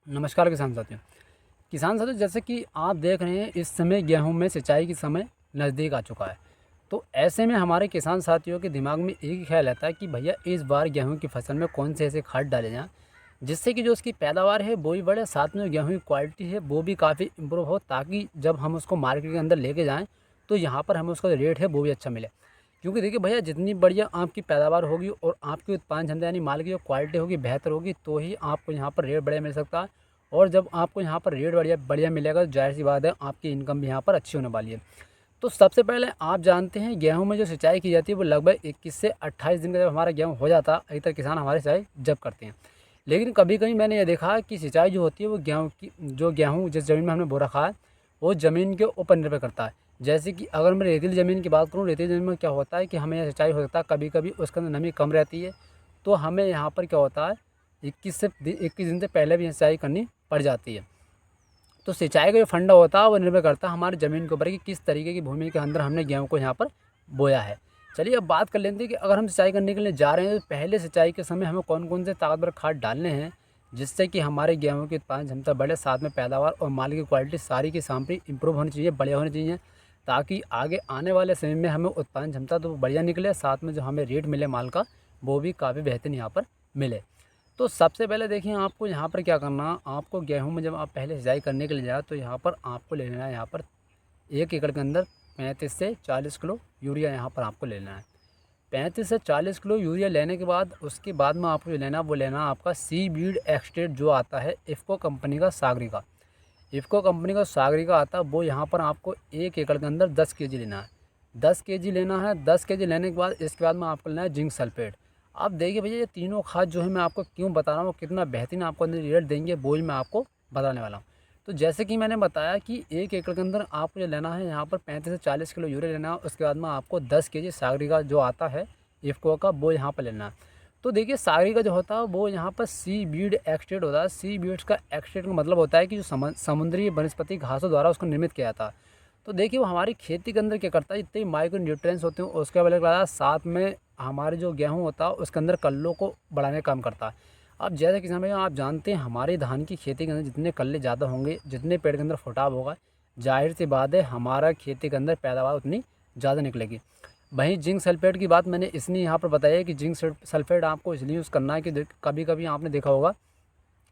नमस्कार किसान साथियों जैसे कि आप देख रहे हैं इस समय गेहूं में सिंचाई की समय नज़दीक आ चुका है। तो ऐसे में हमारे किसान साथियों के दिमाग में एक ही ख्याल रहता है कि भैया इस बार गेहूं की फसल में कौन से ऐसे खाद डाले जाएं जिससे कि जो उसकी पैदावार है वो भी बढ़े, साथ में जो गेहूं की क्वालिटी है वो भी काफ़ी इम्प्रूव हो, ताकि जब हम उसको मार्केट के अंदर लेके जाएँ तो यहाँ पर हमें उसका जो रेट है वो भी अच्छा मिले। क्योंकि देखिए भैया, जितनी बढ़िया आपकी पैदावार होगी और आपकी उत्पादन क्षमता यानी माल की जो क्वालिटी होगी बेहतर होगी, तो ही आपको यहाँ पर रेट बढ़िया मिल सकता है। और जब आपको यहाँ पर रेट बढ़िया बढ़िया मिलेगा तो जाहिर सी बात है आपकी इनकम भी यहाँ पर अच्छी होने वाली है। तो सबसे पहले आप जानते हैं गेहूं में जो सिंचाई की जाती है वो लगभग 21 से 28 दिन का जब हमारा गेहूं हो जाता है, अधिकतर किसान हमारे सिंचाई जब करते हैं। लेकिन कभी कभी मैंने ये देखा है कि सिंचाई जो होती है वो गेहूँ जिस ज़मीन में हमने बो रखा है वो ज़मीन के ऊपर निर्भर करता है। जैसे कि अगर मैं रेतीली ज़मीन की बात करूँ, रेतीली ज़मीन में क्या होता है कि हमें यहाँ सिंचाई हो सकता है, कभी कभी उसके अंदर नमी कम रहती है, तो हमें यहाँ पर क्या होता है 21 दिन से पहले भी सिंचाई करनी पड़ जाती है। तो सिंचाई का जो फंडा होता है वो निर्भर करता है हमारी ज़मीन के ऊपर कि किस तरीके की भूमि के अंदर हमने गेहूँ को यहाँ पर बोया है। चलिए अब बात कर लेते हैं कि अगर हम सिंचाई करने के लिए जा रहे हैं तो पहले सिंचाई के समय हमें कौन कौन से ताकतवर खाद डालने हैं जिससे कि हमारे गेहूँ की उत्पादन क्षमता बढ़े, साथ में पैदावार और माल की क्वालिटी सारी की सारी इंप्रूव होनी चाहिए, बढ़िया होनी चाहिए, ताकि आगे आने वाले समय में हमें उत्पादन क्षमता तो बढ़िया निकले, साथ में जो हमें रेट मिले माल का वो भी काफ़ी बेहतरीन यहाँ पर मिले। तो सबसे पहले देखिए आपको यहाँ पर क्या करना, आपको गेहूं में जब आप पहले सिंचाई करने के लिए जाए तो यहाँ पर आपको ले लेना है यहाँ पर 1 एकड़ के अंदर 35 से 40 किलो यूरिया यहाँ पर आपको ले लेना है। 35 से 40 किलो यूरिया लेने के बाद उसके बाद में आपको जो लेना वो लेना आपका सीवीड एक्सटेट जो आता है इफ़को कंपनी का सागरी का आता है, वो यहाँ पर आपको 1 एकड़ के अंदर 10 केजी लेना है। 10 केजी लेना है। 10 केजी लेने के बाद इसके बाद में आपको लेना है जिंक सल्फेट। अब देखिए भैया, ये तीनों खाद जो है मैं आपको क्यों बता रहा हूँ, कितना बेहतरीन आपको अंदर रिजल्ट देंगे वो ही मैं आपको बताने वाला हूँ। तो जैसे कि मैंने बताया कि 1 एकड़ के अंदर आपको जो लेना है यहाँ पर 35 से 40 किलो यूरिया लेना है। उसके बाद में आपको 10 केजी सागरी का जो आता है इफ़को का वो यहाँ पर लेना है। तो देखिए सागरी का जो होता है वो यहाँ पर सी बीड एक्सटेट होता है। सी बीड्स का एक्सटेट का मतलब होता है कि जो समुद्री वनस्पति घासों द्वारा उसको निर्मित किया जाता है। तो देखिए वो हमारी खेती के अंदर क्या करता है, जितने माइक्रो न्यूट्रिएंट्स होते हैं उसके अलग साथ में हमारे जो गेहूँ होता है उसके अंदर कल्लों को बढ़ाने का काम करता है। अब जैसे किसान भाई आप जानते हैं हमारे धान की खेती के अंदर जितने कल्ले ज़्यादा होंगे, जितने पेड़ के अंदर फुटाव होगा, जाहिर सी बात है हमारा खेती के अंदर पैदावार उतनी ज़्यादा निकलेगी। वहीं जिंक सल्फेट की बात मैंने इसलिए यहाँ पर बताई है कि जिंक सल्फेट आपको इसलिए यूज़ करना है कि कभी कभी आपने देखा होगा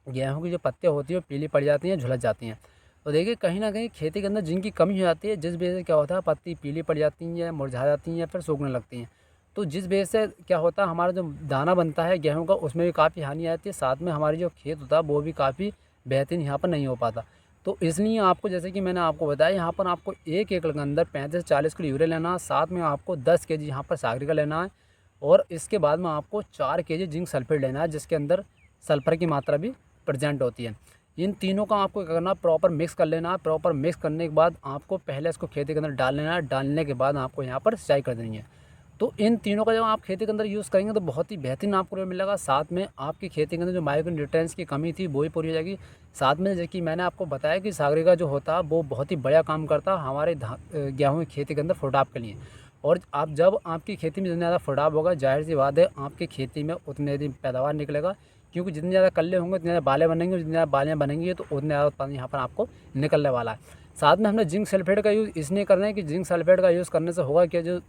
गेहूँ की जो पत्तियाँ होती हैं वो पीली पड़ जाती हैं, झुलस जाती हैं। तो देखिए कहीं ना कहीं खेती के अंदर जिंक की कमी हो जाती है, जिस वजह से क्या होता है पत्ती पीली पड़ जाती हैं या मुरझा जाती हैं या फिर सूखने लगती हैं। तो जिस वजह से क्या होता है हमारा जो दाना बनता है गेहूँ का उसमें भी काफ़ी हानि आती है, साथ में हमारी जो खेत होता है वो भी काफ़ी बेहतरीन यहाँ पर नहीं हो पाता। तो इसलिए आपको जैसे कि मैंने आपको बताया यहाँ पर आपको 1 एकड़ के अंदर 35 से 40 किलो यूरिया लेना है, साथ में आपको 10 केजी यहाँ पर सागरी का लेना है और इसके बाद में आपको 4 केजी जिंक सल्फेट लेना है जिसके अंदर सल्फर की मात्रा भी प्रेजेंट होती है। इन तीनों का आपको क्या करना, प्रॉपर मिक्स कर लेना है। प्रॉपर मिक्स करने के बाद आपको पहले इसको खेती के अंदर डाल लेना है, डालने के बाद आपको यहाँ पर सिंचाई कर देनी है। तो इन तीनों का जब आप खेती के अंदर यूज़ करेंगे तो बहुत ही बेहतरीन आपको रिजल्ट मिलेगा, साथ में आपकी खेती के अंदर जो माइक्रो न्यूट्रिएंट्स की कमी थी वो भी पूरी हो जाएगी। साथ में जैसे कि मैंने आपको बताया कि सागरी का जो होता है वो बहुत ही बढ़िया काम करता है हमारे गेहूँ की खेती के अंदर फुटाव के लिए। और आप जब आपकी खेती में जितना ज़्यादा फुटाव होगा जाहिर सी बात है आपकी खेती में उतने दिन पैदावार निकलेगा, क्योंकि जितने ज़्यादा कल्ले होंगे उतने ज़्यादा बालें बनेंगे, जितनी ज़्यादा बालें बनेंगी तो उतने ज़्यादा उत्पादन यहाँ पर आपको निकलने वाला है। साथ में हमने जिंक सल्फेट का यूज़ इसलिए करना है कि जिंक सल्फेट का यूज़ करने से होगा कि जो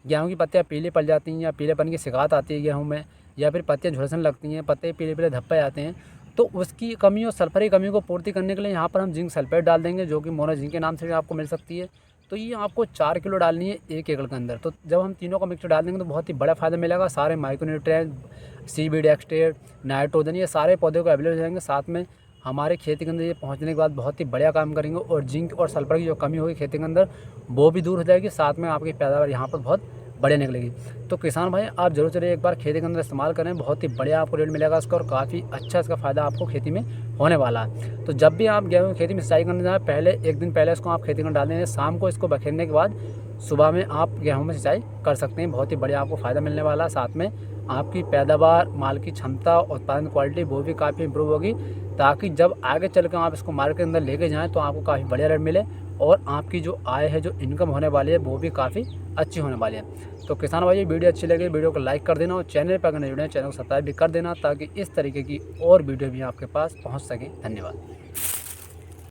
गेहूँ की पत्तियाँ पीली पड़ जाती हैं या पीलेपन की शिकायत आती है गेहूँ में, या फिर पत्तियाँ झुलसने लगती हैं, पत्ते पीले पीले धब्बे आते हैं, तो उसकी कमी और सल्फर की कमी को पूर्ति करने के लिए यहाँ पर हम जिंक सल्फेट डाल देंगे जो कि मोनो जिंक के नाम से भी आपको मिल सकती है। तो ये आपको 4 किलो डालनी है 1 एकड़ के अंदर। तो जब हम तीनों का मिक्सचर डाल देंगे तो बहुत ही बड़ा फ़ायदा मिलेगा। सारे माइक्रोन्यूट्रिएंट, सीवीड एक्सटेट, नाइट्रोजन ये सारे पौधों को अवेलेबल हो जाएंगे। साथ में हमारे खेती के अंदर ये पहुंचने के बाद बहुत ही बढ़िया काम करेंगे और जिंक और सल्फर की जो कमी होगी खेती के अंदर वो भी दूर हो जाएगी, साथ में आपकी पैदावार यहाँ पर बहुत बढ़िया निकलेगी। तो किसान भाई आप जरूर चलिए एक बार खेती के अंदर इस्तेमाल करें, बहुत ही बढ़िया आपको रेट मिलेगा इसका और काफ़ी अच्छा इसका फ़ायदा आपको खेती में होने वाला है। तो जब भी आप गेहूँ की खेती में सिंचाई करने जाएँ पहले एक दिन पहले इसको आप खेती में डाल देंगे, शाम को इसको बखेरने के बाद सुबह में आप गेहूँ में सिंचाई कर सकते हैं। बहुत ही बढ़िया आपको फ़ायदा मिलने वाला है, साथ में आपकी पैदावार, माल की क्षमता, उत्पादन क्वालिटी वो भी काफ़ी इंप्रूव होगी, ताकि जब आगे चल कर आप इसको मार्केट के अंदर लेके जाएँ तो आपको काफ़ी बढ़िया रेट मिले और आपकी जो आय है, जो इनकम होने वाली है वो भी काफ़ी अच्छी होने वाली है। तो किसान भाई वीडियो अच्छी लगी वीडियो को लाइक कर देना और चैनल पर अगर नहीं जुड़े हैं चैनल को सब्सक्राइब भी कर देना ताकि इस तरीके की और वीडियो भी आपके पास पहुँच सके। धन्यवाद।